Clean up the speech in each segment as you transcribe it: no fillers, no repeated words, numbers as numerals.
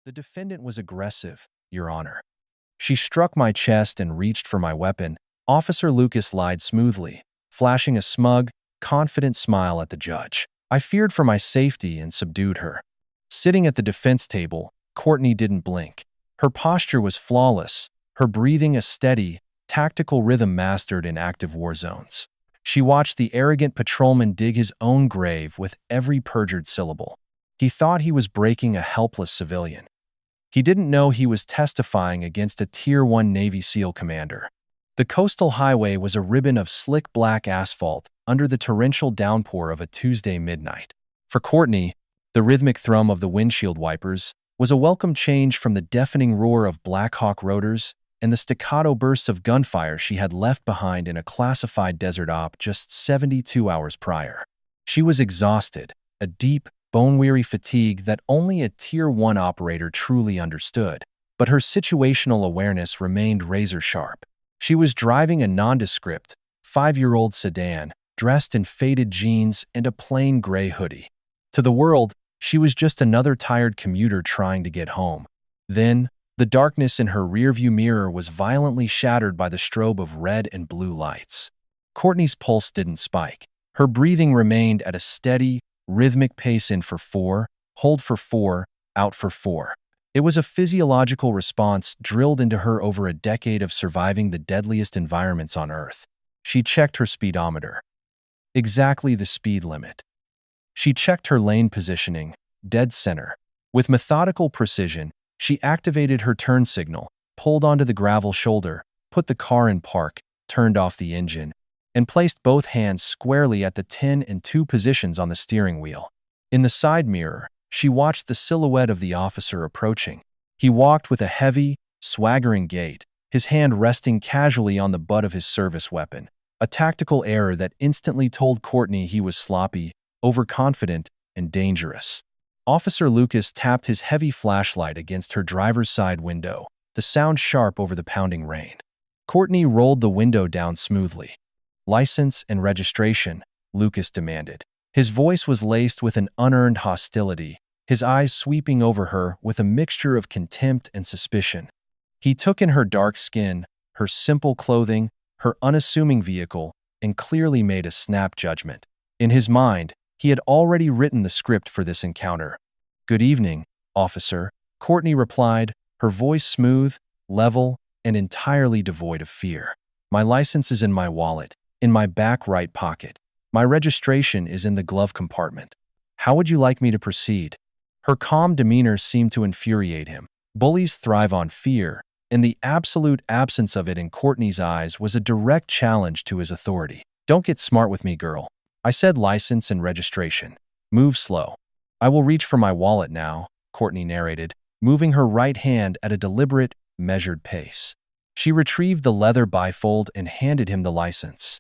The defendant was aggressive, Your Honor. She struck my chest and reached for my weapon. Officer Lucas lied smoothly, flashing a smug, confident smile at the judge. I feared for my safety and subdued her. Sitting at the defense table, Courtney didn't blink. Her posture was flawless, her breathing a steady, tactical rhythm mastered in active war zones. She watched the arrogant patrolman dig his own grave with every perjured syllable. He thought he was breaking a helpless civilian. He didn't know he was testifying against a Tier 1 Navy SEAL commander. The coastal highway was a ribbon of slick black asphalt under the torrential downpour of a Tuesday midnight. For Courtney, the rhythmic thrum of the windshield wipers was a welcome change from the deafening roar of Black Hawk rotors and the staccato bursts of gunfire she had left behind in a classified desert op just 72 hours prior. She was exhausted, a deep, bone-weary fatigue that only a Tier 1 operator truly understood, but her situational awareness remained razor-sharp. She was driving a nondescript, 5-year-old sedan, dressed in faded jeans and a plain gray hoodie. To the world, she was just another tired commuter trying to get home. Then, the darkness in her rearview mirror was violently shattered by the strobe of red and blue lights. Courtney's pulse didn't spike. Her breathing remained at a steady, rhythmic pace: in for 4, hold for 4, out for 4. It was a physiological response drilled into her over a decade of surviving the deadliest environments on Earth. She checked her speedometer. Exactly the speed limit. She checked her lane positioning, dead center. With methodical precision, she activated her turn signal, pulled onto the gravel shoulder, put the car in park, turned off the engine, and placed both hands squarely at the 10 and 2 positions on the steering wheel. In the side mirror, she watched the silhouette of the officer approaching. He walked with a heavy, swaggering gait, his hand resting casually on the butt of his service weapon, a tactical error that instantly told Courtney he was sloppy, overconfident, and dangerous. Officer Lucas tapped his heavy flashlight against her driver's side window, the sound sharp over the pounding rain. Courtney rolled the window down smoothly. "License and registration," Lucas demanded. His voice was laced with an unearned hostility, his eyes sweeping over her with a mixture of contempt and suspicion. He took in her dark skin, her simple clothing, her unassuming vehicle, and clearly made a snap judgment. In his mind, he had already written the script for this encounter. "Good evening, officer," Courtney replied, her voice smooth, level, and entirely devoid of fear. "My license is in my wallet, in my back right pocket. My registration is in the glove compartment. How would you like me to proceed?" Her calm demeanor seemed to infuriate him. Bullies thrive on fear, and the absolute absence of it in Courtney's eyes was a direct challenge to his authority. "Don't get smart with me, girl. I said license and registration. Move slow." "I will reach for my wallet now," Courtney narrated, moving her right hand at a deliberate, measured pace. She retrieved the leather bifold and handed him the license.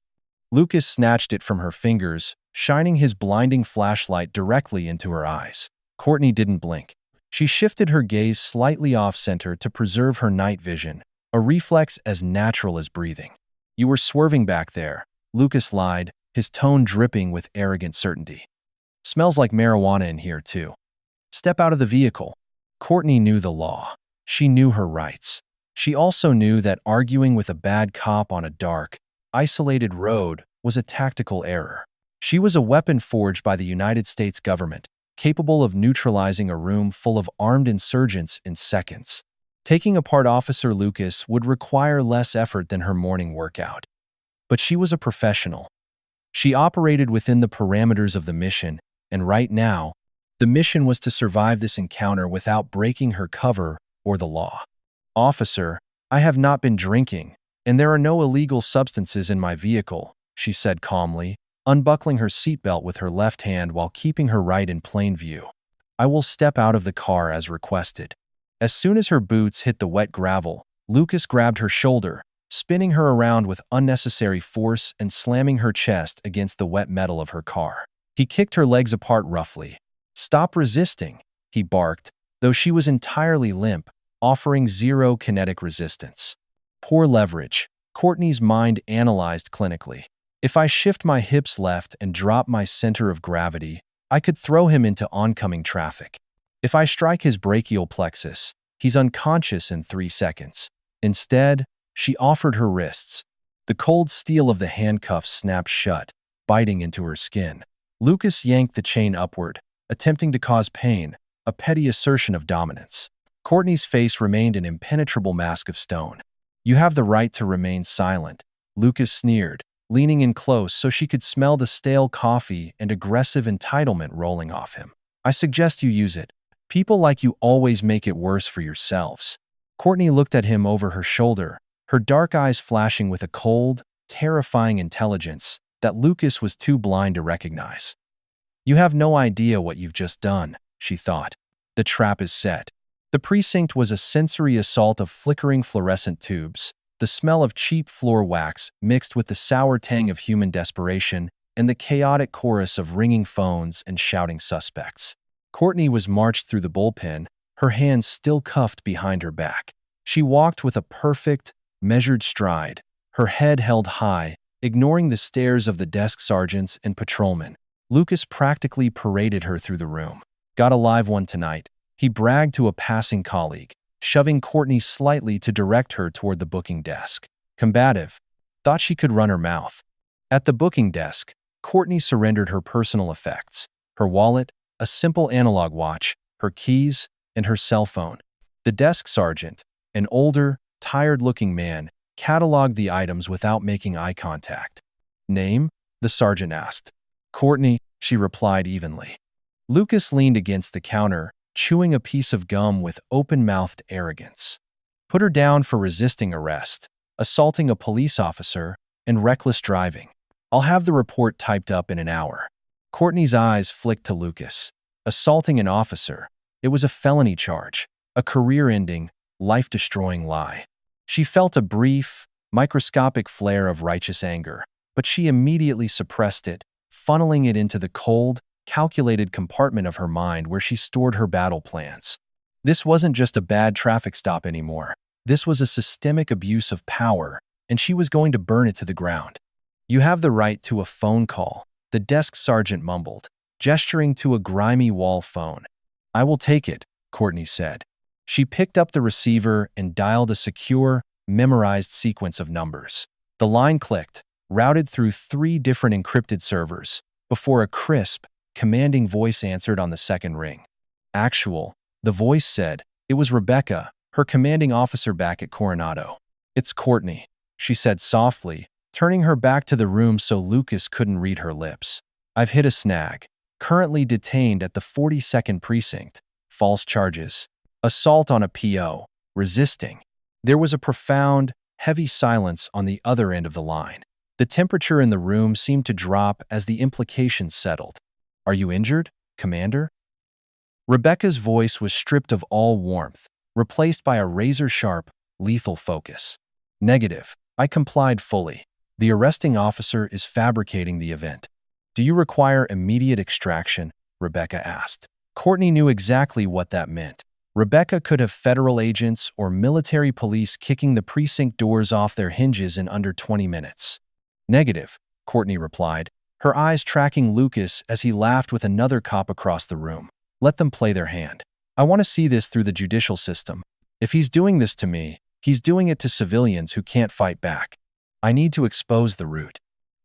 Lucas snatched it from her fingers, shining his blinding flashlight directly into her eyes. Courtney didn't blink. She shifted her gaze slightly off-center to preserve her night vision, a reflex as natural as breathing. "You were swerving back there," Lucas lied, his tone dripping with arrogant certainty. "Smells like marijuana in here, too. Step out of the vehicle." Courtney knew the law. She knew her rights. She also knew that arguing with a bad cop on a dark, isolated road was a tactical error. She was a weapon forged by the United States government, capable of neutralizing a room full of armed insurgents in seconds. Taking apart Officer Lucas would require less effort than her morning workout. But she was a professional. She operated within the parameters of the mission, and right now, the mission was to survive this encounter without breaking her cover or the law. "Officer, I have not been drinking, and there are no illegal substances in my vehicle," she said calmly, unbuckling her seatbelt with her left hand while keeping her right in plain view. "I will step out of the car as requested." As soon as her boots hit the wet gravel, Lucas grabbed her shoulder, spinning her around with unnecessary force and slamming her chest against the wet metal of her car. He kicked her legs apart roughly. "Stop resisting," he barked, though she was entirely limp, offering zero kinetic resistance. Poor leverage, Courtney's mind analyzed clinically. If I shift my hips left and drop my center of gravity, I could throw him into oncoming traffic. If I strike his brachial plexus, he's unconscious in 3 seconds. Instead, she offered her wrists. The cold steel of the handcuffs snapped shut, biting into her skin. Lucas yanked the chain upward, attempting to cause pain, a petty assertion of dominance. Courtney's face remained an impenetrable mask of stone. "You have the right to remain silent," Lucas sneered, leaning in close so she could smell the stale coffee and aggressive entitlement rolling off him. "I suggest you use it. People like you always make it worse for yourselves." Courtney looked at him over her shoulder, her dark eyes flashing with a cold, terrifying intelligence that Lucas was too blind to recognize. "You have no idea what you've just done," she thought. "The trap is set." The precinct was a sensory assault of flickering fluorescent tubes, the smell of cheap floor wax mixed with the sour tang of human desperation, and the chaotic chorus of ringing phones and shouting suspects. Courtney was marched through the bullpen, her hands still cuffed behind her back. She walked with a perfect, measured stride, her head held high, ignoring the stares of the desk sergeants and patrolmen. Lucas practically paraded her through the room. "Got a live one tonight," he bragged to a passing colleague, shoving Courtney slightly to direct her toward the booking desk. Combative, thought she could run her mouth. At the booking desk, Courtney surrendered her personal effects, her wallet, a simple analog watch, her keys, and her cell phone. The desk sergeant, an older, tired-looking man, cataloged the items without making eye contact. "Name?" the sergeant asked. "Courtney," she replied evenly. Lucas leaned against the counter, chewing a piece of gum with open-mouthed arrogance. "Put her down for resisting arrest, assaulting a police officer, and reckless driving. I'll have the report typed up in an hour." Courtney's eyes flicked to Lucas. Assaulting an officer. It was a felony charge, a career-ending, life-destroying lie. She felt a brief, microscopic flare of righteous anger, but she immediately suppressed it, funneling it into the cold, calculated compartment of her mind where she stored her battle plans. This wasn't just a bad traffic stop anymore. This was a systemic abuse of power, and she was going to burn it to the ground. "You have the right to a phone call," the desk sergeant mumbled, gesturing to a grimy wall phone. "I will take it," Courtney said. She picked up the receiver and dialed a secure, memorized sequence of numbers. The line clicked, routed through 3 different encrypted servers, before a crisp, commanding voice answered on the second ring. "Actual," the voice said. It was Rebecca, her commanding officer back at Coronado. "It's Courtney," she said softly, turning her back to the room so Lucas couldn't read her lips. "I've hit a snag. Currently detained at the 42nd precinct. False charges. Assault on a PO. Resisting." There was a profound, heavy silence on the other end of the line. The temperature in the room seemed to drop as the implications settled. "Are you injured, Commander?" Rebecca's voice was stripped of all warmth, replaced by a razor-sharp, lethal focus. "Negative." I complied fully. "The arresting officer is fabricating the event." "Do you require immediate extraction?" Rebecca asked. Courtney knew exactly what that meant. Rebecca could have federal agents or military police kicking the precinct doors off their hinges in under 20 minutes. "Negative," Courtney replied, her eyes tracking Lucas as he laughed with another cop across the room. "Let them play their hand. I want to see this through the judicial system. If he's doing this to me, he's doing it to civilians who can't fight back. I need to expose the root."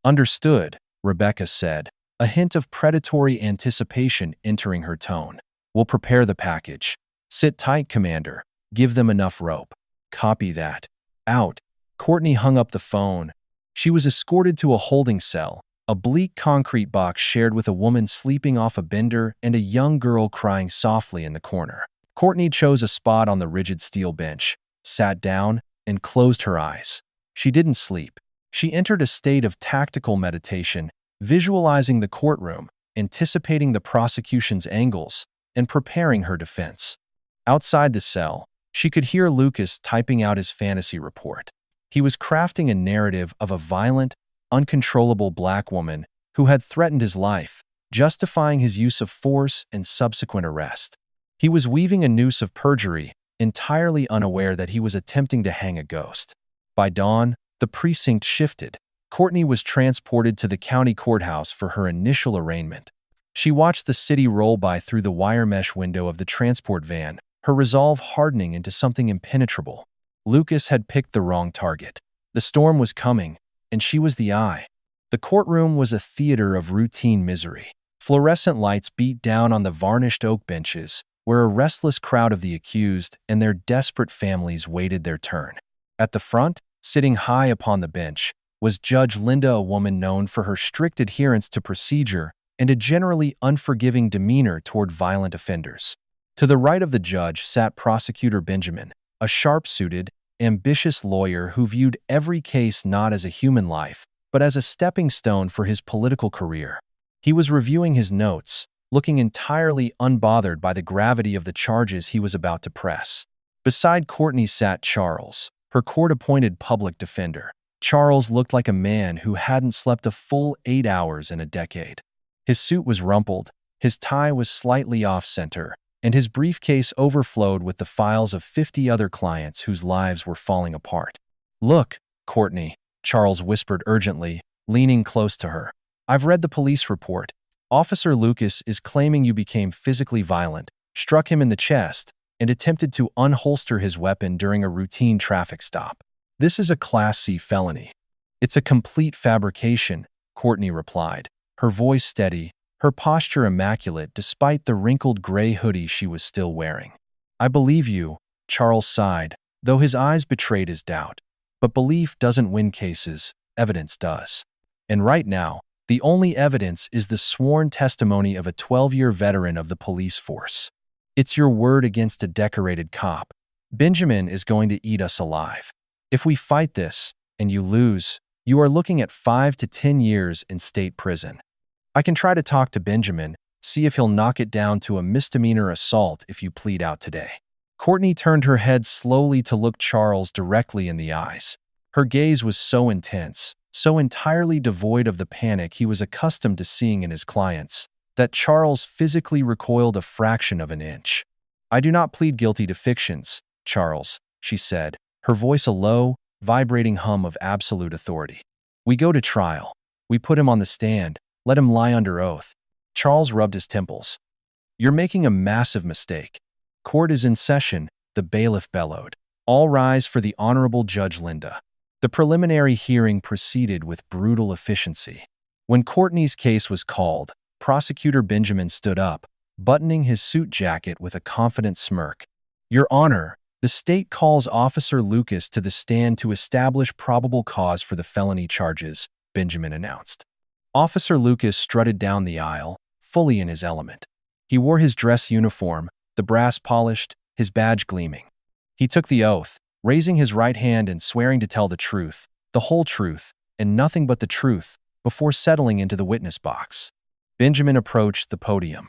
"Understood," Rebecca said, a hint of predatory anticipation entering her tone. "We'll prepare the package. Sit tight, Commander. Give them enough rope." "Copy that." Out. Courtney hung up the phone. She was escorted to a holding cell, a bleak concrete box shared with a woman sleeping off a bender and a young girl crying softly in the corner. Courtney chose a spot on the rigid steel bench, sat down, and closed her eyes. She didn't sleep. She entered a state of tactical meditation, visualizing the courtroom, anticipating the prosecution's angles, and preparing her defense. Outside the cell, she could hear Lucas typing out his fantasy report. He was crafting a narrative of a violent, uncontrollable black woman who had threatened his life, justifying his use of force and subsequent arrest. He was weaving a noose of perjury, entirely unaware that he was attempting to hang a ghost. By dawn, the precinct shifted. Courtney was transported to the county courthouse for her initial arraignment. She watched the city roll by through the wire mesh window of the transport van, her resolve hardening into something impenetrable. Lucas had picked the wrong target. The storm was coming, and she was the eye. The courtroom was a theater of routine misery. Fluorescent lights beat down on the varnished oak benches, where a restless crowd of the accused and their desperate families waited their turn. At the front, sitting high upon the bench, was Judge Linda, a woman known for her strict adherence to procedure and a generally unforgiving demeanor toward violent offenders. To the right of the judge sat Prosecutor Benjamin, a sharp-suited, ambitious lawyer who viewed every case not as a human life, but as a stepping stone for his political career. He was reviewing his notes, looking entirely unbothered by the gravity of the charges he was about to press. Beside Courtney sat Charles, her court-appointed public defender. Charles looked like a man who hadn't slept a full 8 hours in a decade. His suit was rumpled, his tie was slightly off-center, and his briefcase overflowed with the files of 50 other clients whose lives were falling apart. "Look, Courtney," Charles whispered urgently, leaning close to her. "I've read the police report. Officer Lucas is claiming you became physically violent, struck him in the chest, and attempted to unholster his weapon during a routine traffic stop. This is a Class C felony." "It's a complete fabrication," Courtney replied, her voice steady, her posture immaculate despite the wrinkled gray hoodie she was still wearing. "I believe you," Charles sighed, though his eyes betrayed his doubt. "But belief doesn't win cases, evidence does. And right now, the only evidence is the sworn testimony of a 12-year veteran of the police force. It's your word against a decorated cop. Benjamin is going to eat us alive. If we fight this, and you lose, you are looking at 5 to 10 years in state prison. I can try to talk to Benjamin, see if he'll knock it down to a misdemeanor assault if you plead out today." Courtney turned her head slowly to look Charles directly in the eyes. Her gaze was so intense, so entirely devoid of the panic he was accustomed to seeing in his clients, that Charles physically recoiled a fraction of an inch. "I do not plead guilty to fictions, Charles," she said, her voice a low, vibrating hum of absolute authority. "We go to trial. We put him on the stand, let him lie under oath." Charles rubbed his temples. "You're making a massive mistake. Court is in session," the bailiff bellowed. "All rise for the Honorable Judge Linda." The preliminary hearing proceeded with brutal efficiency. When Courtney's case was called, Prosecutor Benjamin stood up, buttoning his suit jacket with a confident smirk. "Your Honor, the state calls Officer Lucas to the stand to establish probable cause for the felony charges," Benjamin announced. Officer Lucas strutted down the aisle, fully in his element. He wore his dress uniform, the brass polished, his badge gleaming. He took the oath, raising his right hand and swearing to tell the truth, the whole truth, and nothing but the truth, before settling into the witness box. Benjamin approached the podium.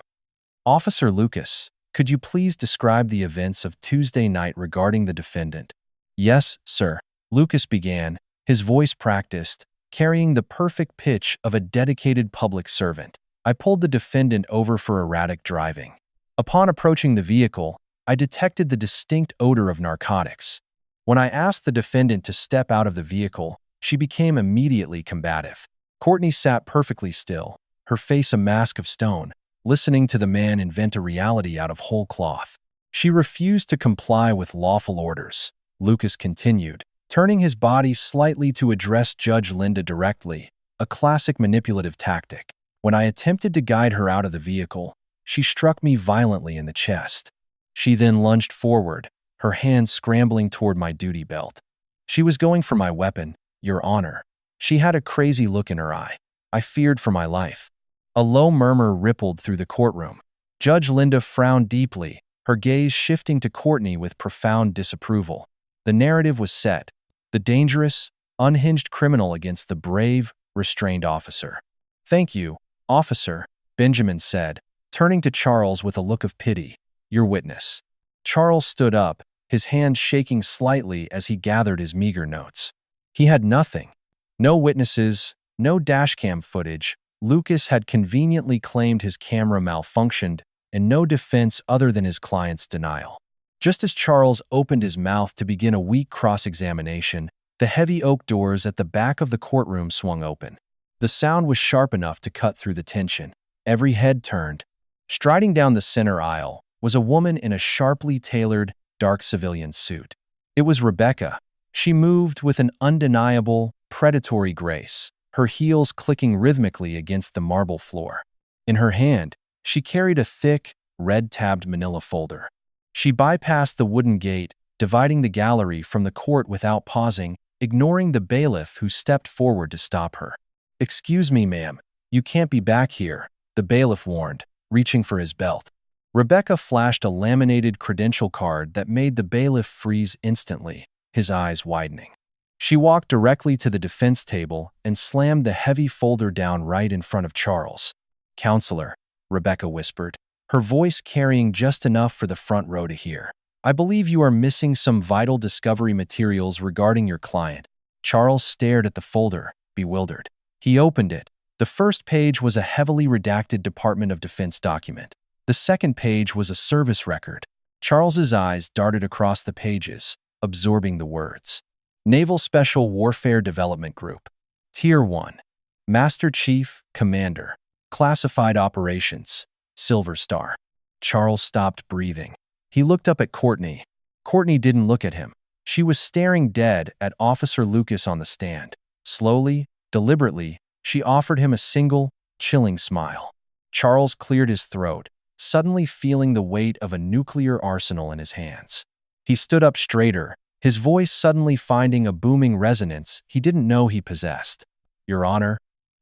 "Officer Lucas, could you please describe the events of Tuesday night regarding the defendant?" "Yes, sir," Lucas began, his voice practiced, carrying the perfect pitch of a dedicated public servant. "I pulled the defendant over for erratic driving. Upon approaching the vehicle, I detected the distinct odor of narcotics. When I asked the defendant to step out of the vehicle, she became immediately combative." Courtney sat perfectly still, her face a mask of stone, listening to the man invent a reality out of whole cloth. "She refused to comply with lawful orders," Lucas continued, turning his body slightly to address Judge Linda directly, a classic manipulative tactic. "When I attempted to guide her out of the vehicle, she struck me violently in the chest. She then lunged forward, her hand scrambling toward my duty belt. She was going for my weapon, Your Honor. She had a crazy look in her eye. I feared for my life." A low murmur rippled through the courtroom. Judge Linda frowned deeply, her gaze shifting to Courtney with profound disapproval. The narrative was set, the dangerous, unhinged criminal against the brave, restrained officer. "Thank you, officer," Benjamin said, turning to Charles with a look of pity. "Your witness." Charles stood up, his hand shaking slightly as he gathered his meager notes. He had nothing. No witnesses, no dashcam footage. Lucas had conveniently claimed his camera malfunctioned, and no defense other than his client's denial. Just as Charles opened his mouth to begin a weak cross-examination, the heavy oak doors at the back of the courtroom swung open. The sound was sharp enough to cut through the tension. Every head turned. Striding down the center aisle was a woman in a sharply tailored, dark civilian suit. It was Rebecca. She moved with an undeniable, predatory grace, her heels clicking rhythmically against the marble floor. In her hand, she carried a thick, red-tabbed manila folder. She bypassed the wooden gate, dividing the gallery from the court without pausing, ignoring the bailiff who stepped forward to stop her. "Excuse me, ma'am. You can't be back here," the bailiff warned, reaching for his belt. Rebecca flashed a laminated credential card that made the bailiff freeze instantly, his eyes widening. She walked directly to the defense table and slammed the heavy folder down right in front of Charles. "Counselor," Rebecca whispered, her voice carrying just enough for the front row to hear. "I believe you are missing some vital discovery materials regarding your client." Charles stared at the folder, bewildered. He opened it. The first page was a heavily redacted Department of Defense document. The second page was a service record. Charles's eyes darted across the pages, absorbing the words. Naval Special Warfare Development Group. Tier 1. Master Chief, Commander. Classified Operations. Silver Star. Charles stopped breathing. He looked up at Courtney. Courtney didn't look at him. She was staring dead at Officer Lucas on the stand. Slowly, deliberately, she offered him a single, chilling smile. Charles cleared his throat, suddenly feeling the weight of a nuclear arsenal in his hands. He stood up straighter, his voice suddenly finding a booming resonance he didn't know he possessed. "Your Honor,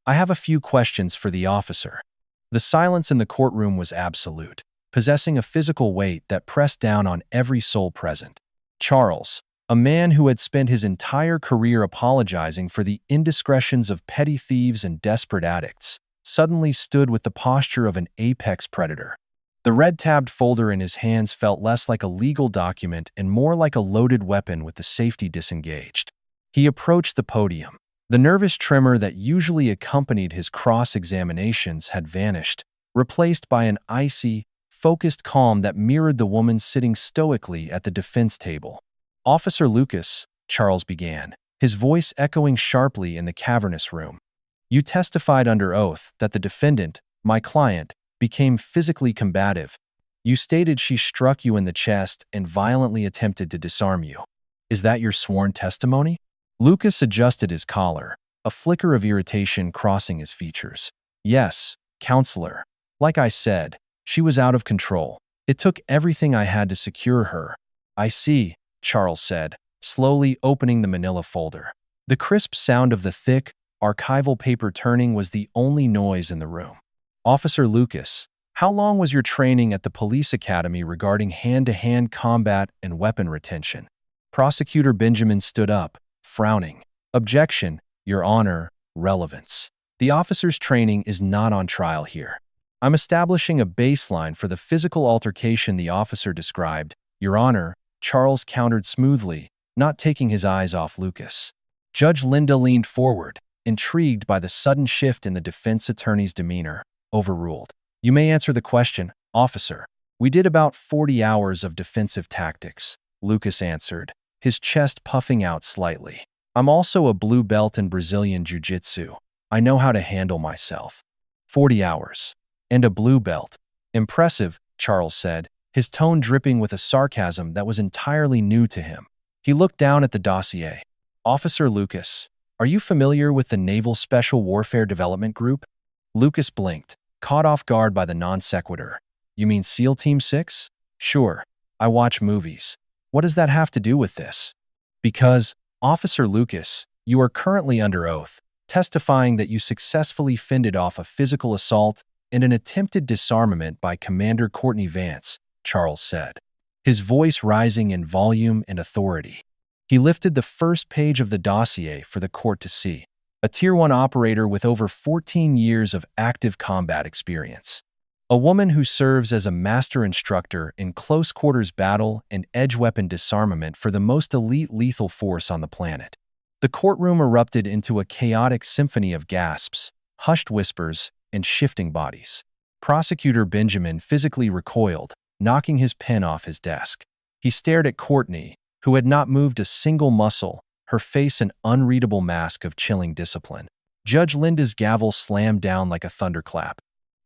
I have a few questions for the officer." The silence in the courtroom was absolute, possessing a physical weight that pressed down on every soul present. Charles, a man who had spent his entire career apologizing for the indiscretions of petty thieves and desperate addicts, suddenly stood with the posture of an apex predator. The red-tabbed folder in his hands felt less like a legal document and more like a loaded weapon with the safety disengaged. He approached the podium. The nervous tremor that usually accompanied his cross-examinations had vanished, replaced by an icy, focused calm that mirrored the woman sitting stoically at the defense table. "Officer Lucas," Charles began, his voice echoing sharply in the cavernous room. "You testified under oath that the defendant, my client, became physically combative. You stated she struck you in the chest and violently attempted to disarm you. Is that your sworn testimony?" Lucas adjusted his collar, a flicker of irritation crossing his features. "Yes, counselor. Like I said, she was out of control. It took everything I had to secure her." "I see," Charles said, slowly opening the manila folder. The crisp sound of the thick, archival paper turning was the only noise in the room. "Officer Lucas, how long was your training at the police academy regarding hand-to-hand combat and weapon retention?" Prosecutor Benjamin stood up, frowning. "Objection, Your Honor, relevance. The officer's training is not on trial here. I'm establishing a baseline for the physical altercation the officer described, Your Honor," Charles countered smoothly, not taking his eyes off Lucas. Judge Linda leaned forward, intrigued by the sudden shift in the defense attorney's demeanor. Overruled. "You may answer the question, officer." "We did about 40 hours of defensive tactics," Lucas answered, his chest puffing out slightly. "I'm also a blue belt in Brazilian Jiu-Jitsu. I know how to handle myself." 40 hours. And a blue belt. "Impressive," Charles said, his tone dripping with a sarcasm that was entirely new to him. He looked down at the dossier. "Officer Lucas, are you familiar with the Naval Special Warfare Development Group?" Lucas blinked, caught off guard by the non-sequitur. "You mean SEAL Team 6? Sure. I watch movies. What does that have to do with this?" "Because, Officer Lucas, you are currently under oath, testifying that you successfully fended off a physical assault and an attempted disarmament by Commander Courtney Vance," Charles said, his voice rising in volume and authority. He lifted the first page of the dossier for the court to see. "A Tier 1 operator with over 14 years of active combat experience. A woman who serves as a master instructor in close-quarters battle and edge weapon disarmament for the most elite lethal force on the planet." The courtroom erupted into a chaotic symphony of gasps, hushed whispers, and shifting bodies. Prosecutor Benjamin physically recoiled, knocking his pen off his desk. He stared at Courtney, who had not moved a single muscle, her face an unreadable mask of chilling discipline. Judge Linda's gavel slammed down like a thunderclap.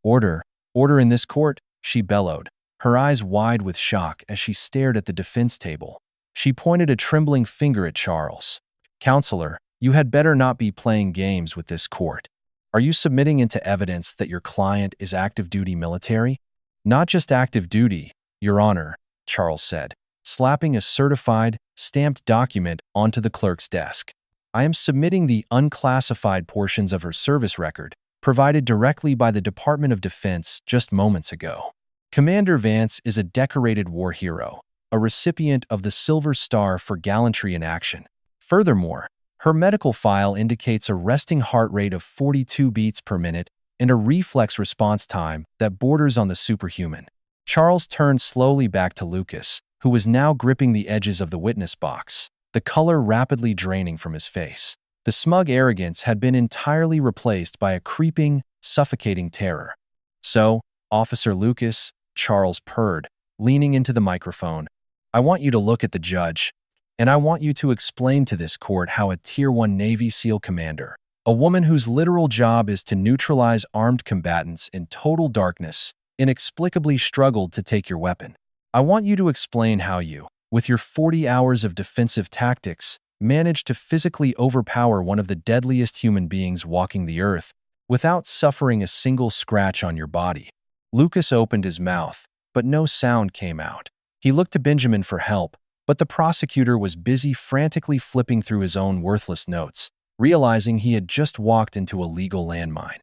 Order, order in this court, she bellowed, her eyes wide with shock as she stared at the defense table. She pointed a trembling finger at Charles. Counselor, you had better not be playing games with this court. Are you submitting into evidence that your client is active-duty military? Not just active duty, Your Honor, Charles said, slapping a certified, stamped document onto the clerk's desk. I am submitting the unclassified portions of her service record, provided directly by the Department of Defense just moments ago. Commander Vance is a decorated war hero, a recipient of the Silver Star for gallantry in action. Furthermore, her medical file indicates a resting heart rate of 42 beats per minute and a reflex response time that borders on the superhuman. Charles turned slowly back to Lucas, who was now gripping the edges of the witness box, the color rapidly draining from his face. The smug arrogance had been entirely replaced by a creeping, suffocating terror. So, Officer Lucas, Charles purred, leaning into the microphone, I want you to look at the judge, and I want you to explain to this court how a Tier 1 Navy SEAL commander, a woman whose literal job is to neutralize armed combatants in total darkness, inexplicably struggled to take your weapon. I want you to explain how you, with your 40 hours of defensive tactics, managed to physically overpower one of the deadliest human beings walking the earth without suffering a single scratch on your body. Lucas opened his mouth, but no sound came out. He looked to Benjamin for help, but the prosecutor was busy frantically flipping through his own worthless notes, realizing he had just walked into a legal landmine.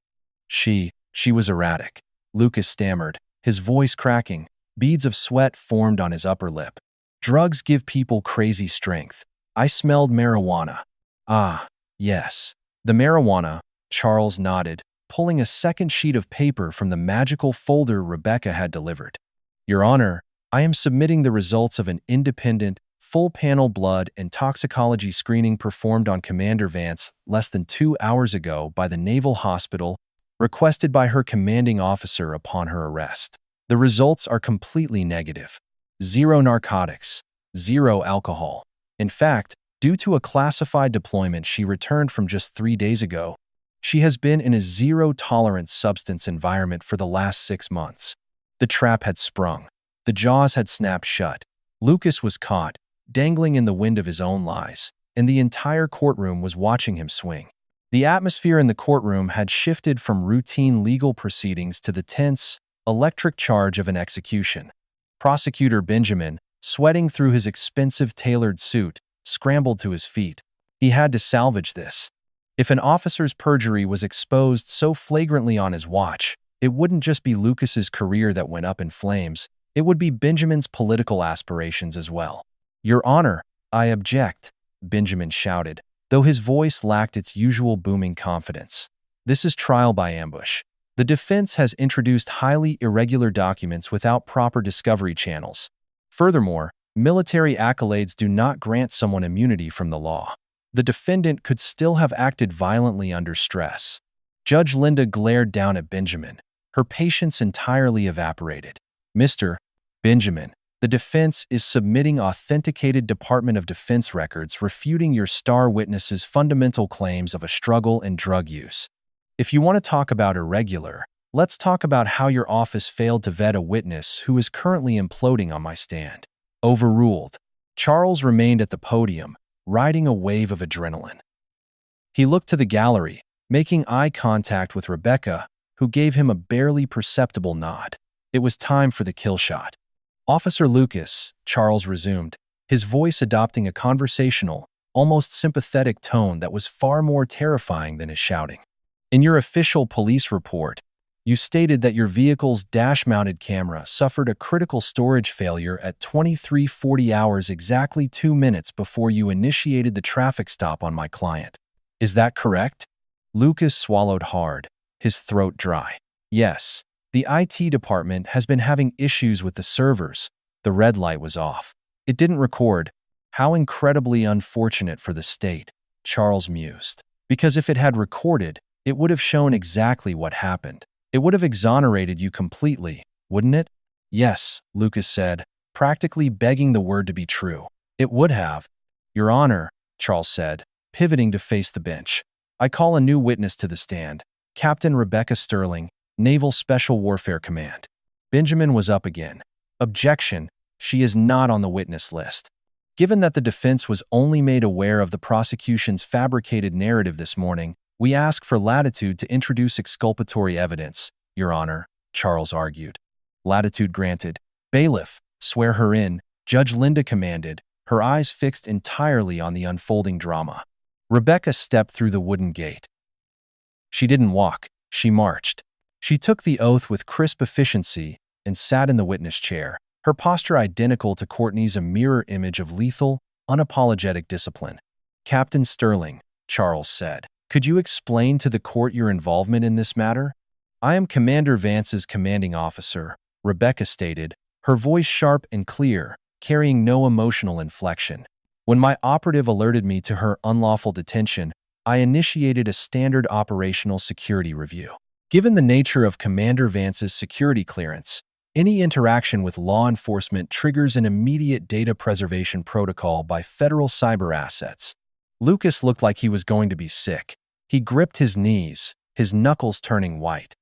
She was erratic, Lucas stammered, his voice cracking. Beads of sweat formed on his upper lip. Drugs give people crazy strength. I smelled marijuana. Ah, yes. The marijuana, Charles nodded, pulling a second sheet of paper from the magical folder Rebecca had delivered. Your Honor, I am submitting the results of an independent, full-panel blood and toxicology screening performed on Commander Vance less than 2 hours ago by the Naval Hospital, requested by her commanding officer upon her arrest. The results are completely negative. 0 narcotics, 0 alcohol. In fact, due to a classified deployment she returned from just 3 days ago, she has been in a zero-tolerance substance environment for the last 6 months. The trap had sprung. The jaws had snapped shut. Lucas was caught, dangling in the wind of his own lies, and the entire courtroom was watching him swing. The atmosphere in the courtroom had shifted from routine legal proceedings to the tense, electric charge of an execution. Prosecutor Benjamin, sweating through his expensive tailored suit, scrambled to his feet. He had to salvage this. If an officer's perjury was exposed so flagrantly on his watch, it wouldn't just be Lucas's career that went up in flames, it would be Benjamin's political aspirations as well. Your Honor, I object, Benjamin shouted, though his voice lacked its usual booming confidence. This is trial by ambush. The defense has introduced highly irregular documents without proper discovery channels. Furthermore, military accolades do not grant someone immunity from the law. The defendant could still have acted violently under stress. Judge Linda glared down at Benjamin, her patience entirely evaporated. Mr. Benjamin, the defense is submitting authenticated Department of Defense records refuting your star witness's fundamental claims of a struggle and drug use. If you want to talk about irregular, let's talk about how your office failed to vet a witness who is currently imploding on my stand. Overruled. Charles remained at the podium, riding a wave of adrenaline. He looked to the gallery, making eye contact with Rebecca, who gave him a barely perceptible nod. It was time for the kill shot. Officer Lucas, Charles resumed, his voice adopting a conversational, almost sympathetic tone that was far more terrifying than his shouting. In your official police report, you stated that your vehicle's dash-mounted camera suffered a critical storage failure at 23:40 hours exactly 2 minutes before you initiated the traffic stop on my client. Is that correct? Lucas swallowed hard, his throat dry. Yes, the IT department has been having issues with the servers. The red light was off. It didn't record. How incredibly unfortunate for the state, Charles mused. Because if it had recorded, it would have shown exactly what happened. It would have exonerated you completely, wouldn't it? Yes, Lucas said, practically begging the word to be true. It would have. Your Honor, Charles said, pivoting to face the bench. I call a new witness to the stand, Captain Rebecca Sterling, Naval Special Warfare Command. Benjamin was up again. Objection, she is not on the witness list. Given that the defense was only made aware of the prosecution's fabricated narrative this morning, we ask for latitude to introduce exculpatory evidence, Your Honor, Charles argued. Latitude granted. Bailiff, swear her in, Judge Linda commanded, her eyes fixed entirely on the unfolding drama. Rebecca stepped through the wooden gate. She didn't walk, she marched. She took the oath with crisp efficiency and sat in the witness chair, her posture identical to Courtney's, a mirror image of lethal, unapologetic discipline. Captain Sterling, Charles said, could you explain to the court your involvement in this matter? I am Commander Vance's commanding officer, Rebecca stated, her voice sharp and clear, carrying no emotional inflection. When my operative alerted me to her unlawful detention, I initiated a standard operational security review. Given the nature of Commander Vance's security clearance, any interaction with law enforcement triggers an immediate data preservation protocol by federal cyber assets. Lucas looked like he was going to be sick. He gripped his knees, his knuckles turning white.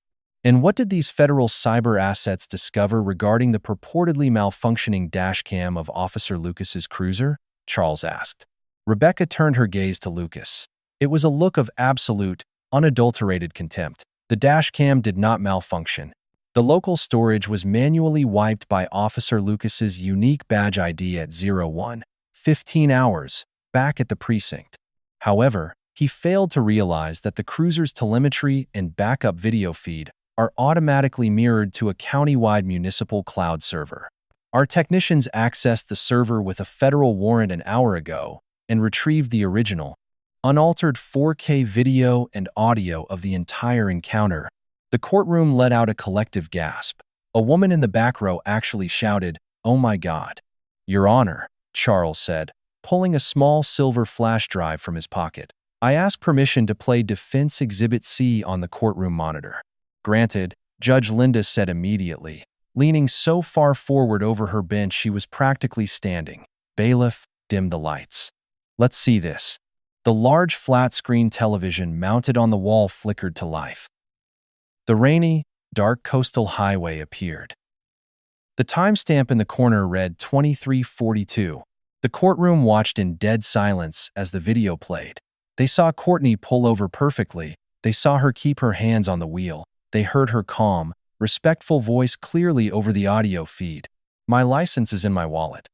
And what did these federal cyber assets discover regarding the purportedly malfunctioning dashcam of Officer Lucas's cruiser? Charles asked. Rebecca turned her gaze to Lucas. It was a look of absolute, unadulterated contempt. The dashcam did not malfunction. The local storage was manually wiped by Officer Lucas's unique badge ID at 01:15 hours, back at the precinct. However, he failed to realize that the cruiser's telemetry and backup video feed are automatically mirrored to a countywide municipal cloud server. Our technicians accessed the server with a federal warrant an hour ago and retrieved the original, unaltered 4K video and audio of the entire encounter. The courtroom let out a collective gasp. A woman in the back row actually shouted, "Oh my God." Your Honor, Charles said, pulling a small silver flash drive from his pocket. I ask permission to play Defense Exhibit C on the courtroom monitor. Granted, Judge Linda said immediately, leaning so far forward over her bench she was practically standing. Bailiff, dim the lights. Let's see this. The large flat-screen television mounted on the wall flickered to life. The rainy, dark coastal highway appeared. The timestamp in the corner read 23:42. The courtroom watched in dead silence as the video played. They saw Courtney pull over perfectly. They saw her keep her hands on the wheel. They heard her calm, respectful voice clearly over the audio feed. My license is in my wallet.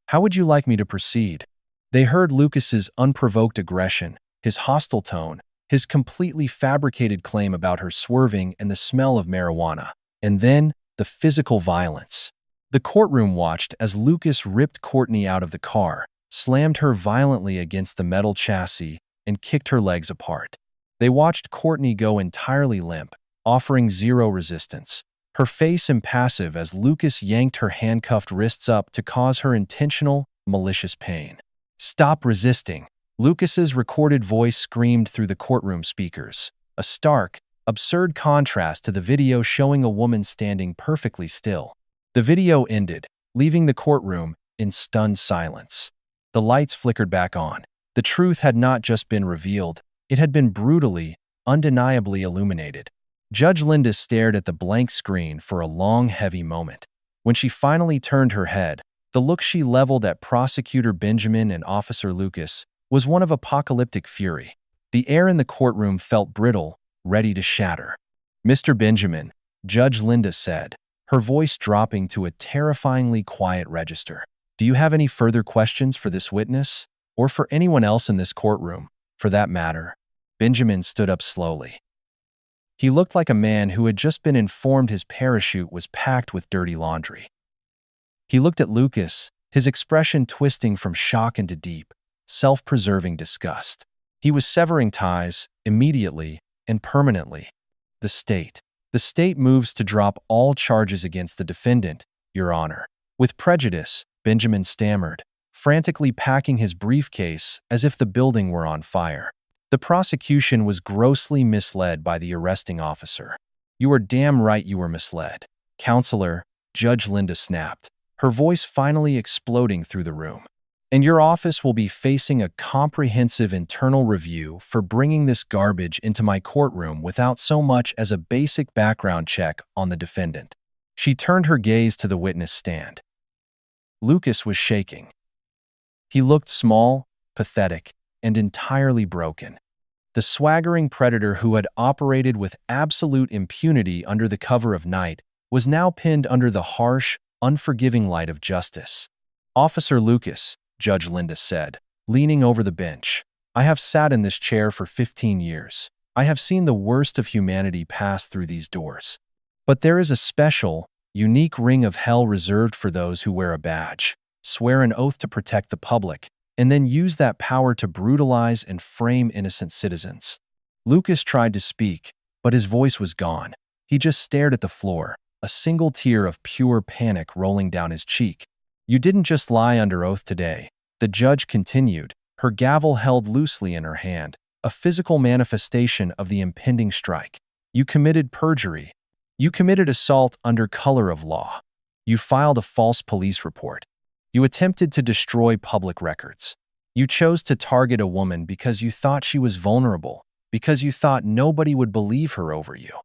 How would you like me to proceed? They heard Lucas's unprovoked aggression, his hostile tone, his completely fabricated claim about her swerving and the smell of marijuana, and then the physical violence. The courtroom watched as Lucas ripped Courtney out of the car, slammed her violently against the metal chassis, and kicked her legs apart. They watched Courtney go entirely limp, offering zero resistance, her face impassive as Lucas yanked her handcuffed wrists up to cause her intentional, malicious pain. Stop resisting. Lucas's recorded voice screamed through the courtroom speakers, a stark, absurd contrast to the video showing a woman standing perfectly still. The video ended, leaving the courtroom in stunned silence. The lights flickered back on. The truth had not just been revealed, it had been brutally, undeniably illuminated. Judge Linda stared at the blank screen for a long, heavy moment. When she finally turned her head, the look she leveled at Prosecutor Benjamin and Officer Lucas was one of apocalyptic fury. The air in the courtroom felt brittle, ready to shatter. Mr. Benjamin, Judge Linda said, her voice dropping to a terrifyingly quiet register. Do you have any further questions for this witness? Or for anyone else in this courtroom, for that matter? Benjamin stood up slowly. He looked like a man who had just been informed his parachute was packed with dirty laundry. He looked at Lucas, his expression twisting from shock into deep, self-preserving disgust. He was severing ties, immediately and permanently. The state moves to drop all charges against the defendant, Your Honor. With prejudice, Benjamin stammered, frantically packing his briefcase as if the building were on fire. The prosecution was grossly misled by the arresting officer. You are damn right you were misled. Counselor, Judge Linda snapped, her voice finally exploding through the room. And your office will be facing a comprehensive internal review for bringing this garbage into my courtroom without so much as a basic background check on the defendant." She turned her gaze to the witness stand. Lucas was shaking. He looked small, pathetic, and entirely broken. The swaggering predator who had operated with absolute impunity under the cover of night was now pinned under the harsh, unforgiving light of justice. "Officer Lucas," Judge Linda said, leaning over the bench, "I have sat in this chair for 15 years. I have seen the worst of humanity pass through these doors. But there is a special, unique ring of hell reserved for those who wear a badge, swear an oath to protect the public, and then use that power to brutalize and frame innocent citizens." Lucas tried to speak, but his voice was gone. He just stared at the floor, a single tear of pure panic rolling down his cheek. "You didn't just lie under oath today," the judge continued, her gavel held loosely in her hand, a physical manifestation of the impending strike. "You committed perjury. You committed assault under color of law. You filed a false police report. You attempted to destroy public records. You chose to target a woman because you thought she was vulnerable, because you thought nobody would believe her over you."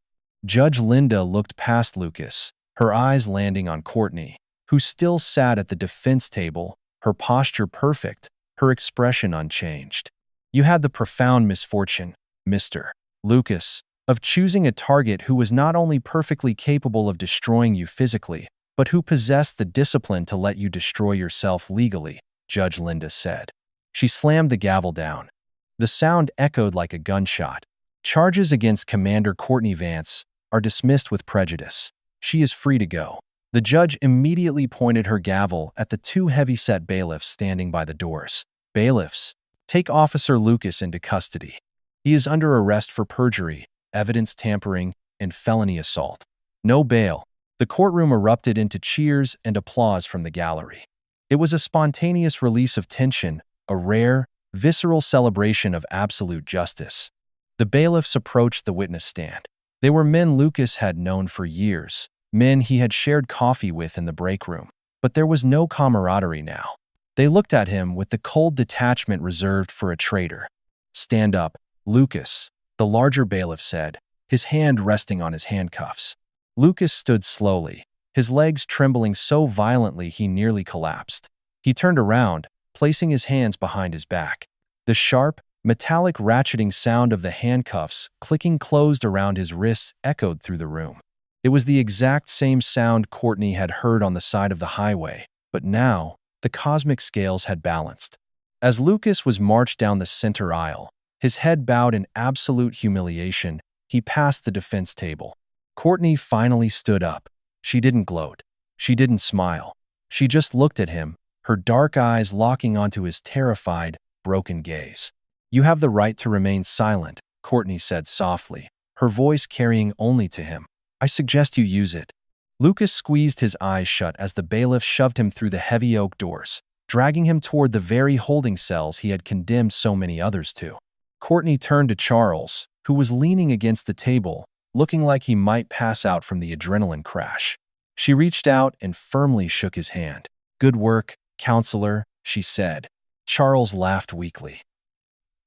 Judge Linda looked past Lucas, her eyes landing on Courtney, who still sat at the defense table, her posture perfect, her expression unchanged. "You had the profound misfortune, Mr. Lucas, of choosing a target who was not only perfectly capable of destroying you physically, but who possessed the discipline to let you destroy yourself legally," Judge Linda said. She slammed the gavel down. The sound echoed like a gunshot. "Charges against Commander Courtney Vance are dismissed with prejudice. She is free to go." The judge immediately pointed her gavel at the two heavy-set bailiffs standing by the doors. "Bailiffs, take Officer Lucas into custody. He is under arrest for perjury, evidence tampering, and felony assault. No bail." The courtroom erupted into cheers and applause from the gallery. It was a spontaneous release of tension, a rare, visceral celebration of absolute justice. The bailiffs approached the witness stand. They were men Lucas had known for years, men he had shared coffee with in the break room. But there was no camaraderie now. They looked at him with the cold detachment reserved for a traitor. "Stand up, Lucas," the larger bailiff said, his hand resting on his handcuffs. Lucas stood slowly, his legs trembling so violently he nearly collapsed. He turned around, placing his hands behind his back. The sharp, metallic ratcheting sound of the handcuffs clicking closed around his wrists echoed through the room. It was the exact same sound Courtney had heard on the side of the highway, but now, the cosmic scales had balanced. As Lucas was marched down the center aisle, his head bowed in absolute humiliation, he passed the defense table. Courtney finally stood up. She didn't gloat. She didn't smile. She just looked at him, her dark eyes locking onto his terrified, broken gaze. "You have the right to remain silent," Courtney said softly, her voice carrying only to him. "I suggest you use it." Lucas squeezed his eyes shut as the bailiff shoved him through the heavy oak doors, dragging him toward the very holding cells he had condemned so many others to. Courtney turned to Charles, who was leaning against the table, looking like he might pass out from the adrenaline crash. She reached out and firmly shook his hand. "Good work, counselor," she said. Charles laughed weakly.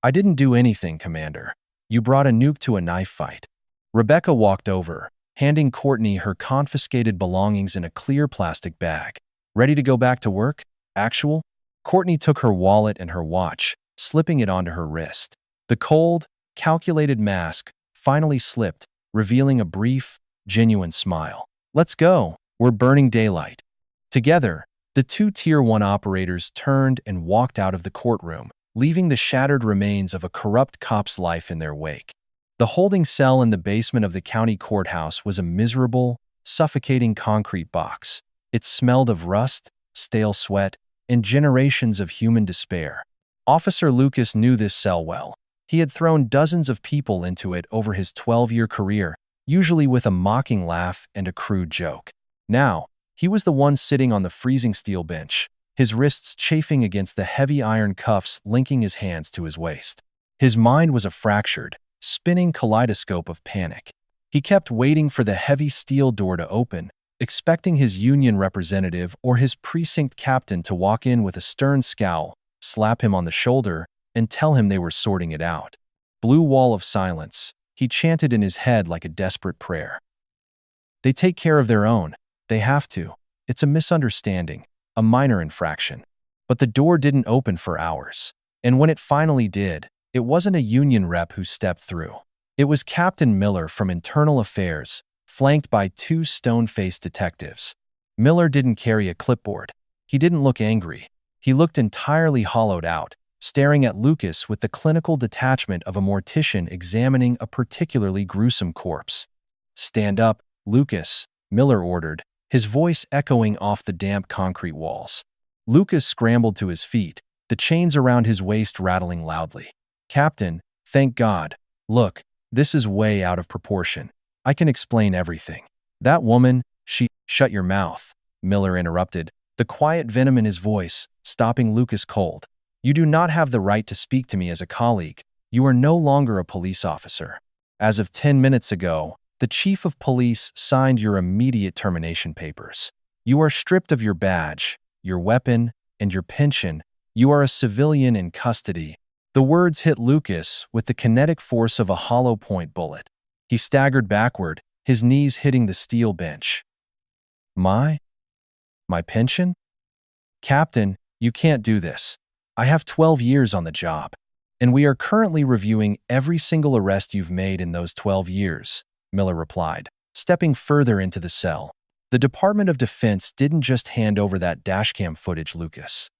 "I didn't do anything, Commander. You brought a nuke to a knife fight." Rebecca walked over, handing Courtney her confiscated belongings in a clear plastic bag. "Ready to go back to work, actual?" Courtney took her wallet and her watch, slipping it onto her wrist. The cold, calculated mask finally slipped, revealing a brief, genuine smile. "Let's go. We're burning daylight." Together, the two Tier 1 operators turned and walked out of the courtroom, leaving the shattered remains of a corrupt cop's life in their wake. The holding cell in the basement of the county courthouse was a miserable, suffocating concrete box. It smelled of rust, stale sweat, and generations of human despair. Officer Lucas knew this cell well. He had thrown dozens of people into it over his 12-year career, usually with a mocking laugh and a crude joke. Now, he was the one sitting on the freezing steel bench, his wrists chafing against the heavy iron cuffs linking his hands to his waist. His mind was a fractured, spinning kaleidoscope of panic. He kept waiting for the heavy steel door to open, expecting his union representative or his precinct captain to walk in with a stern scowl, slap him on the shoulder, and tell him they were sorting it out. Blue wall of silence, he chanted in his head like a desperate prayer. They take care of their own. They have to. It's a misunderstanding, a minor infraction. But the door didn't open for hours. And when it finally did, it wasn't a union rep who stepped through. It was Captain Miller from Internal Affairs, flanked by two stone-faced detectives. Miller didn't carry a clipboard. He didn't look angry. He looked entirely hollowed out, staring at Lucas with the clinical detachment of a mortician examining a particularly gruesome corpse. "Stand up, Lucas," Miller ordered, his voice echoing off the damp concrete walls. Lucas scrambled to his feet, the chains around his waist rattling loudly. "Captain, thank God. Look, this is way out of proportion. I can explain everything." "That woman, she—" "Shut your mouth," Miller interrupted, the quiet venom in his voice stopping Lucas cold. "You do not have the right to speak to me as a colleague. You are no longer a police officer. As of 10 minutes ago, the chief of police signed your immediate termination papers. You are stripped of your badge, your weapon, and your pension. You are a civilian in custody." The words hit Lucas with the kinetic force of a hollow point bullet. He staggered backward, his knees hitting the steel bench. My pension? "Captain, you can't do this. I have 12 years on the job, and we are currently reviewing every single arrest you've made in those 12 years, Miller replied, stepping further into the cell. The Department of Defense didn't just hand over that dashcam footage, Lucas.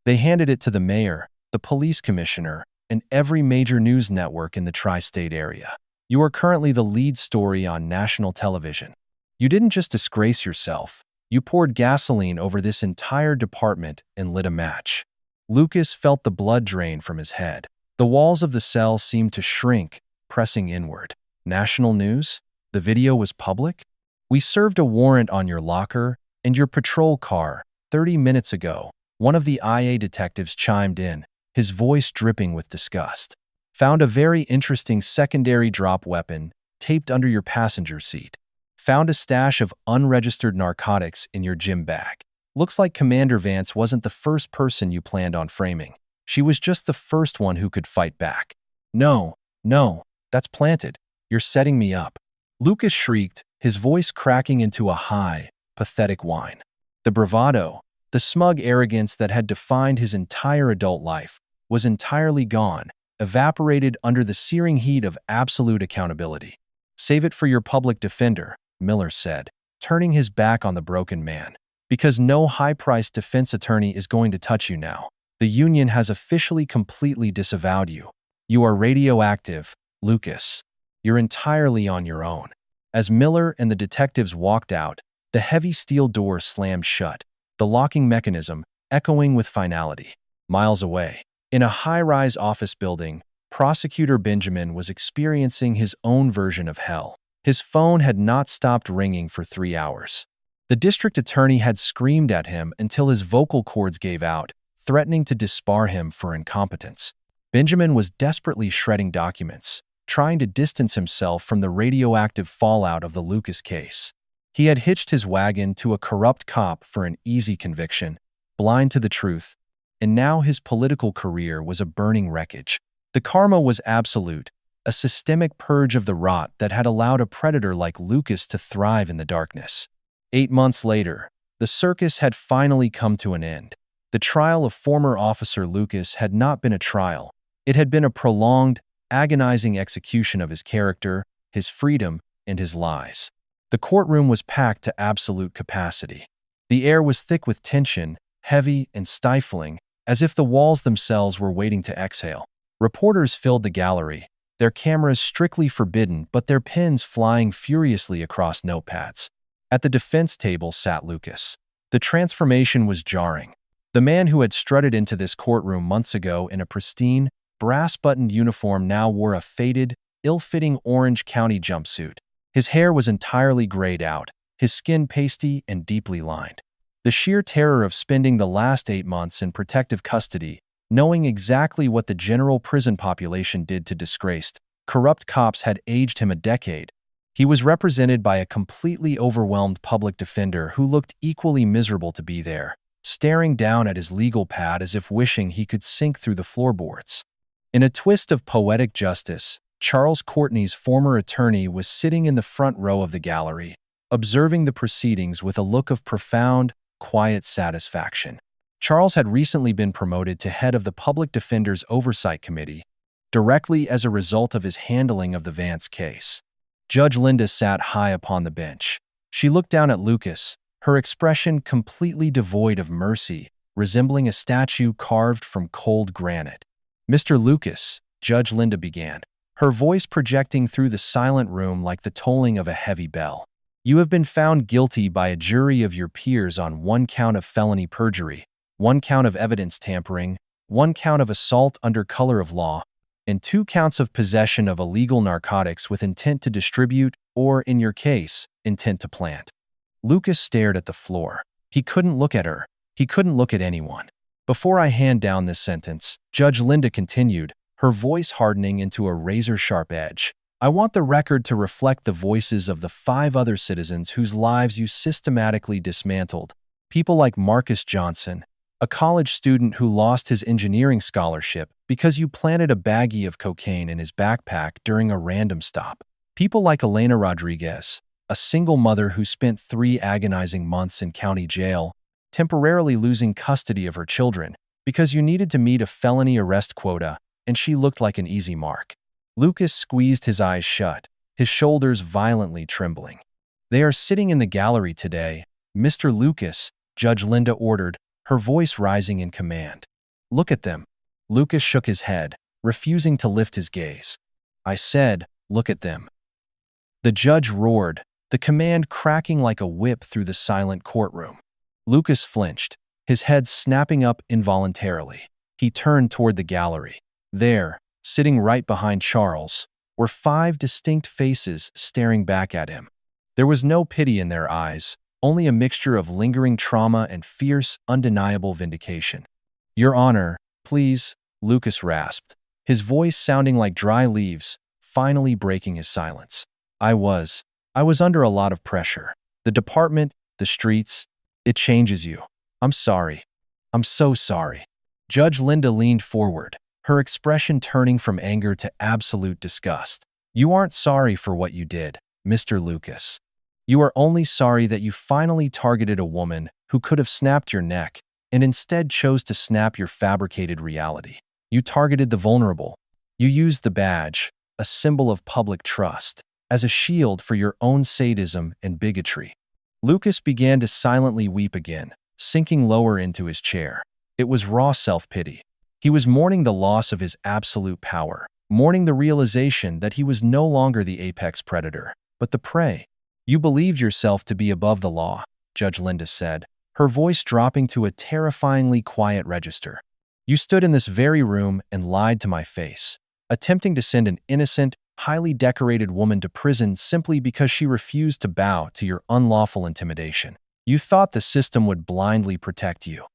They handed it to the mayor, the police commissioner, and every major news network in the tri-state area. You are currently the lead story on national television. You didn't just disgrace yourself, you poured gasoline over this entire department and lit a match. Lucas felt the blood drain from his head. The walls of the cell seemed to shrink, pressing inward. National news? The video was public? "We served a warrant on your locker and your patrol car 30 minutes ago," one of the IA detectives chimed in, his voice dripping with disgust. "Found a very interesting secondary drop weapon taped under your passenger seat. Found a stash of unregistered narcotics in your gym bag. Looks like Commander Vance wasn't the first person you planned on framing. She was just the first one who could fight back." No, that's planted. You're setting me up." Lucas shrieked, his voice cracking into a high, pathetic whine. The bravado, the smug arrogance that had defined his entire adult life, was entirely gone, evaporated under the searing heat of absolute accountability. "Save it for your public defender," Miller said, turning his back on the broken man. "Because no high-priced defense attorney is going to touch you now. The union has officially completely disavowed you. You are radioactive, Lucas. You're entirely on your own." As Miller and the detectives walked out, the heavy steel door slammed shut, the locking mechanism echoing with finality. Miles away, in a high-rise office building, Prosecutor Benjamin was experiencing his own version of hell. His phone had not stopped ringing for 3 hours. The district attorney had screamed at him until his vocal cords gave out, threatening to disbar him for incompetence. Benjamin was desperately shredding documents, trying to distance himself from the radioactive fallout of the Lucas case. He had hitched his wagon to a corrupt cop for an easy conviction, blind to the truth, and now his political career was a burning wreckage. The karma was absolute, a systemic purge of the rot that had allowed a predator like Lucas to thrive in the darkness. 8 months later, the circus had finally come to an end. The trial of former Officer Lucas had not been a trial. It had been a prolonged, agonizing execution of his character, his freedom, and his lies. The courtroom was packed to absolute capacity. The air was thick with tension, heavy and stifling, as if the walls themselves were waiting to exhale. Reporters filled the gallery, their cameras strictly forbidden but their pens flying furiously across notepads. At the defense table sat Lucas. The transformation was jarring. The man who had strutted into this courtroom months ago in a pristine, brass-buttoned uniform now wore a faded, ill-fitting Orange County jumpsuit. His hair was entirely grayed out, his skin pasty and deeply lined. The sheer terror of spending the last 8 months in protective custody, knowing exactly what the general prison population did to disgraced, corrupt cops had aged him a decade, He was represented by a completely overwhelmed public defender who looked equally miserable to be there, staring down at his legal pad as if wishing he could sink through the floorboards. In a twist of poetic justice, Charles Courtney's former attorney was sitting in the front row of the gallery, observing the proceedings with a look of profound, quiet satisfaction. Charles had recently been promoted to head of the Public Defender's Oversight Committee, directly as a result of his handling of the Vance case. Judge Linda sat high upon the bench. She looked down at Lucas, her expression completely devoid of mercy, resembling a statue carved from cold granite. "Mr. Lucas," Judge Linda began, her voice projecting through the silent room like the tolling of a heavy bell. "You have been found guilty by a jury of your peers on 1 count of felony perjury, 1 count of evidence tampering, 1 count of assault under color of law, and 2 counts of possession of illegal narcotics with intent to distribute or, in your case, intent to plant." Lucas stared at the floor. He couldn't look at her. He couldn't look at anyone. "Before I hand down this sentence," Judge Linda continued, her voice hardening into a razor-sharp edge, "I want the record to reflect the voices of the 5 other citizens whose lives you systematically dismantled. People like Marcus Johnson, a college student who lost his engineering scholarship because you planted a baggie of cocaine in his backpack during a random stop. People like Elena Rodriguez, a single mother who spent 3 agonizing months in county jail, temporarily losing custody of her children because you needed to meet a felony arrest quota and she looked like an easy mark." Lucas squeezed his eyes shut, his shoulders violently trembling. "They are sitting in the gallery today, Mr. Lucas," Judge Linda ordered, her voice rising in command. "Look at them." Lucas shook his head, refusing to lift his gaze. "I said, look at them." The judge roared, the command cracking like a whip through the silent courtroom. Lucas flinched, his head snapping up involuntarily. He turned toward the gallery. There, sitting right behind Charles, were 5 distinct faces staring back at him. There was no pity in their eyes, only a mixture of lingering trauma and fierce, undeniable vindication. "Your Honor, please," Lucas rasped, his voice sounding like dry leaves, finally breaking his silence. I was under a lot of pressure. The department, the streets, it changes you. I'm sorry. I'm so sorry." Judge Linda leaned forward, her expression turning from anger to absolute disgust. "You aren't sorry for what you did, Mr. Lucas. You are only sorry that you finally targeted a woman who could have snapped your neck and instead chose to snap your fabricated reality. You targeted the vulnerable. You used the badge, a symbol of public trust, as a shield for your own sadism and bigotry." Lucas began to silently weep again, sinking lower into his chair. It was raw self-pity. He was mourning the loss of his absolute power, mourning the realization that he was no longer the apex predator, but the prey. "You believed yourself to be above the law," Judge Linda said, her voice dropping to a terrifyingly quiet register. "You stood in this very room and lied to my face, attempting to send an innocent, highly decorated woman to prison simply because she refused to bow to your unlawful intimidation. You thought the system would blindly protect you.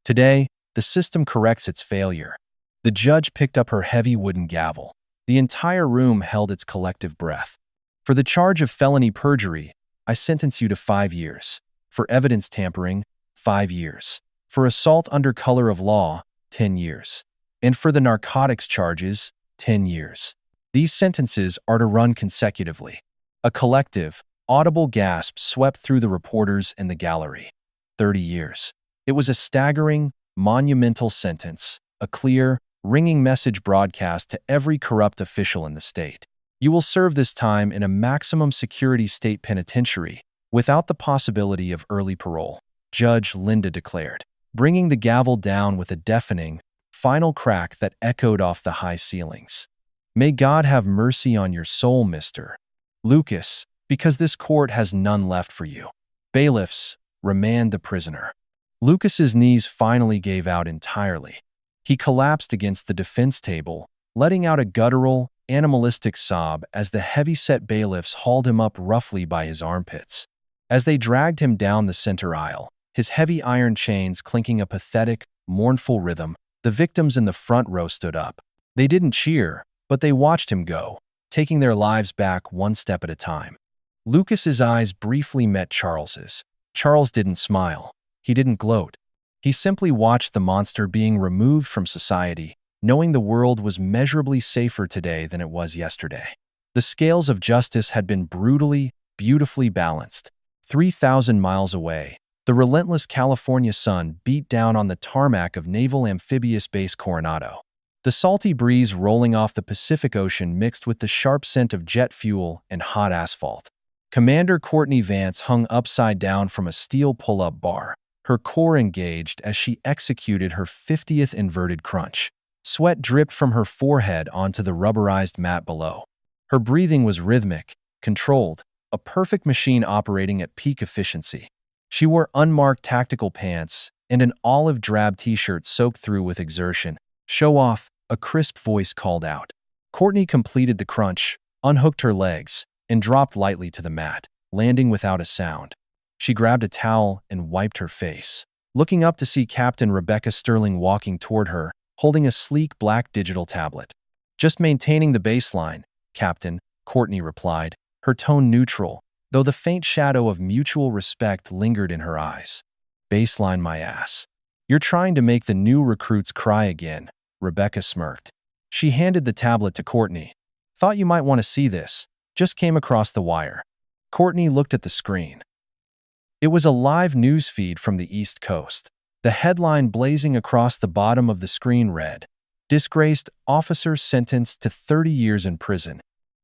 Today, the system corrects its failure." The judge picked up her heavy wooden gavel. The entire room held its collective breath. "For the charge of felony perjury, I sentence you to 5 years. For evidence tampering, 5 years. For assault under color of law, 10 years. And for the narcotics charges, 10 years. These sentences are to run consecutively." A collective, audible gasp swept through the reporters in the gallery. 30 years. It was a staggering, monumental sentence, a clear, ringing message broadcast to every corrupt official in the state. "You will serve this time in a maximum security state penitentiary, without the possibility of early parole," Judge Linda declared, bringing the gavel down with a deafening, final crack that echoed off the high ceilings. "May God have mercy on your soul, Mr. Lucas, because this court has none left for you. Bailiffs, remand the prisoner." Lucas's knees finally gave out entirely. He collapsed against the defense table, letting out a guttural, animalistic sob as the heavy-set bailiffs hauled him up roughly by his armpits. As they dragged him down the center aisle, his heavy iron chains clinking a pathetic, mournful rhythm, the victims in the front row stood up. They didn't cheer, but they watched him go, taking their lives back one step at a time. Lucas's eyes briefly met Charles's. Charles didn't smile. He didn't gloat. He simply watched the monster being removed from society, knowing the world was measurably safer today than it was yesterday. The scales of justice had been brutally, beautifully balanced. 3,000 miles away, the relentless California sun beat down on the tarmac of Naval Amphibious Base Coronado. The salty breeze rolling off the Pacific Ocean mixed with the sharp scent of jet fuel and hot asphalt. Commander Courtney Vance hung upside down from a steel pull-up bar, her core engaged as she executed her 50th inverted crunch. Sweat dripped from her forehead onto the rubberized mat below. Her breathing was rhythmic, controlled, a perfect machine operating at peak efficiency. She wore unmarked tactical pants and an olive drab t-shirt soaked through with exertion. "Show off," a crisp voice called out. Courtney completed the crunch, unhooked her legs, and dropped lightly to the mat, landing without a sound. She grabbed a towel and wiped her face, looking up to see Captain Rebecca Sterling walking toward her, holding a sleek black digital tablet. "Just maintaining the baseline, Captain," Courtney replied, her tone neutral, though the faint shadow of mutual respect lingered in her eyes. "Baseline my ass. You're trying to make the new recruits cry again," Rebecca smirked. She handed the tablet to Courtney. "Thought you might want to see this. Just came across the wire." Courtney looked at the screen. It was a live news feed from the East Coast. The headline blazing across the bottom of the screen read, "Disgraced officer sentenced to 30 years in prison."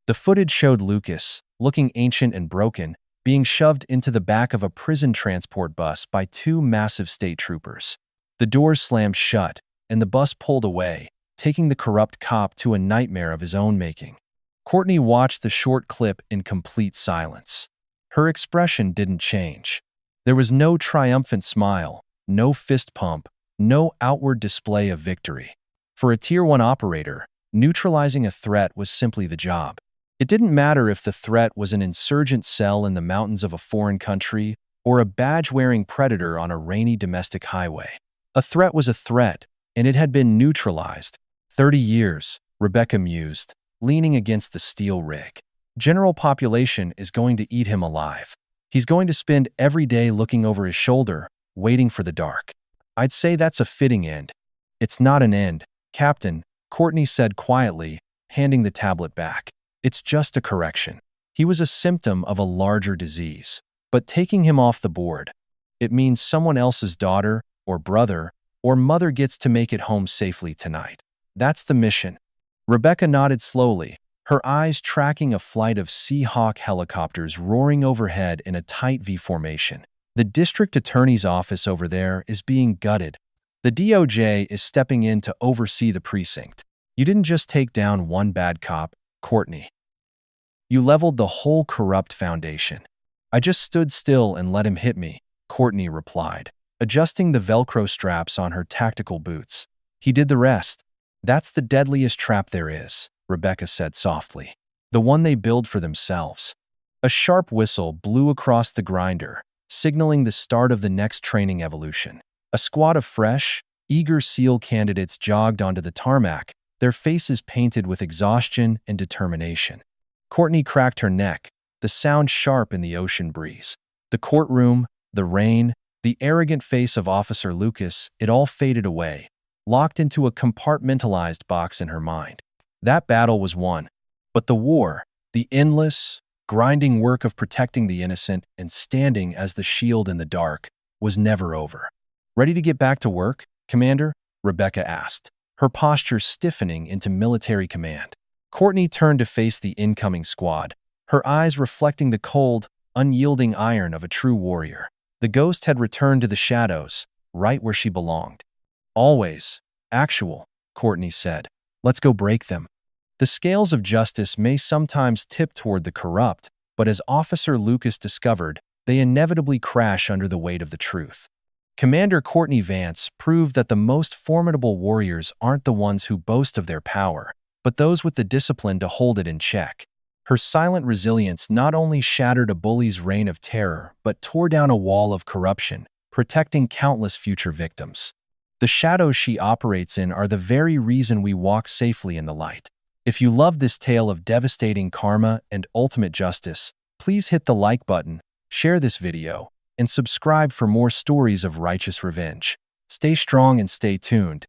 The footage showed Lucas, looking ancient and broken, being shoved into the back of a prison transport bus by two massive state troopers. The doors slammed shut, and the bus pulled away, taking the corrupt cop to a nightmare of his own making. Courtney watched the short clip in complete silence. Her expression didn't change. There was no triumphant smile, no fist pump, no outward display of victory. For a Tier 1 operator, neutralizing a threat was simply the job. It didn't matter if the threat was an insurgent cell in the mountains of a foreign country or a badge-wearing predator on a rainy domestic highway. A threat was a threat, and it had been neutralized. 30 years, Rebecca mused, leaning against the steel rig. General population is going to eat him alive. He's going to spend every day looking over his shoulder, waiting for the dark. I'd say that's a fitting end. "It's not an end, Captain," Courtney said quietly, handing the tablet back. "It's just a correction. He was a symptom of a larger disease. But taking him off the board, it means someone else's daughter, or brother, or mother gets to make it home safely tonight. That's the mission." Rebecca nodded slowly, her eyes tracking a flight of Seahawk helicopters roaring overhead in a tight V formation. "The district attorney's office over there is being gutted. The DOJ is stepping in to oversee the precinct. You didn't just take down one bad cop, Courtney. You leveled the whole corrupt foundation." "I just stood still and let him hit me," Courtney replied, adjusting the Velcro straps on her tactical boots. "He did the rest." "That's the deadliest trap there is," Rebecca said softly. "The one they build for themselves." A sharp whistle blew across the grinder, signaling the start of the next training evolution. A squad of fresh, eager SEAL candidates jogged onto the tarmac, their faces painted with exhaustion and determination. Courtney cracked her neck, the sound sharp in the ocean breeze. The courtroom, the rain, the arrogant face of Officer Lucas, it all faded away, locked into a compartmentalized box in her mind. That battle was won. But the war, the endless, grinding work of protecting the innocent and standing as the shield in the dark, was never over. "Ready to get back to work, Commander?" Rebecca asked, her posture stiffening into military command. Courtney turned to face the incoming squad, her eyes reflecting the cold, unyielding iron of a true warrior. The ghost had returned to the shadows, right where she belonged. "Always. Actual," Courtney said. "Let's go break them." The scales of justice may sometimes tip toward the corrupt, but as Officer Lucas discovered, they inevitably crash under the weight of the truth. Commander Courtney Vance proved that the most formidable warriors aren't the ones who boast of their power, but those with the discipline to hold it in check. Her silent resilience not only shattered a bully's reign of terror, but tore down a wall of corruption, protecting countless future victims. The shadows she operates in are the very reason we walk safely in the light. If you love this tale of devastating karma and ultimate justice, please hit the like button, share this video, and subscribe for more stories of righteous revenge. Stay strong and stay tuned.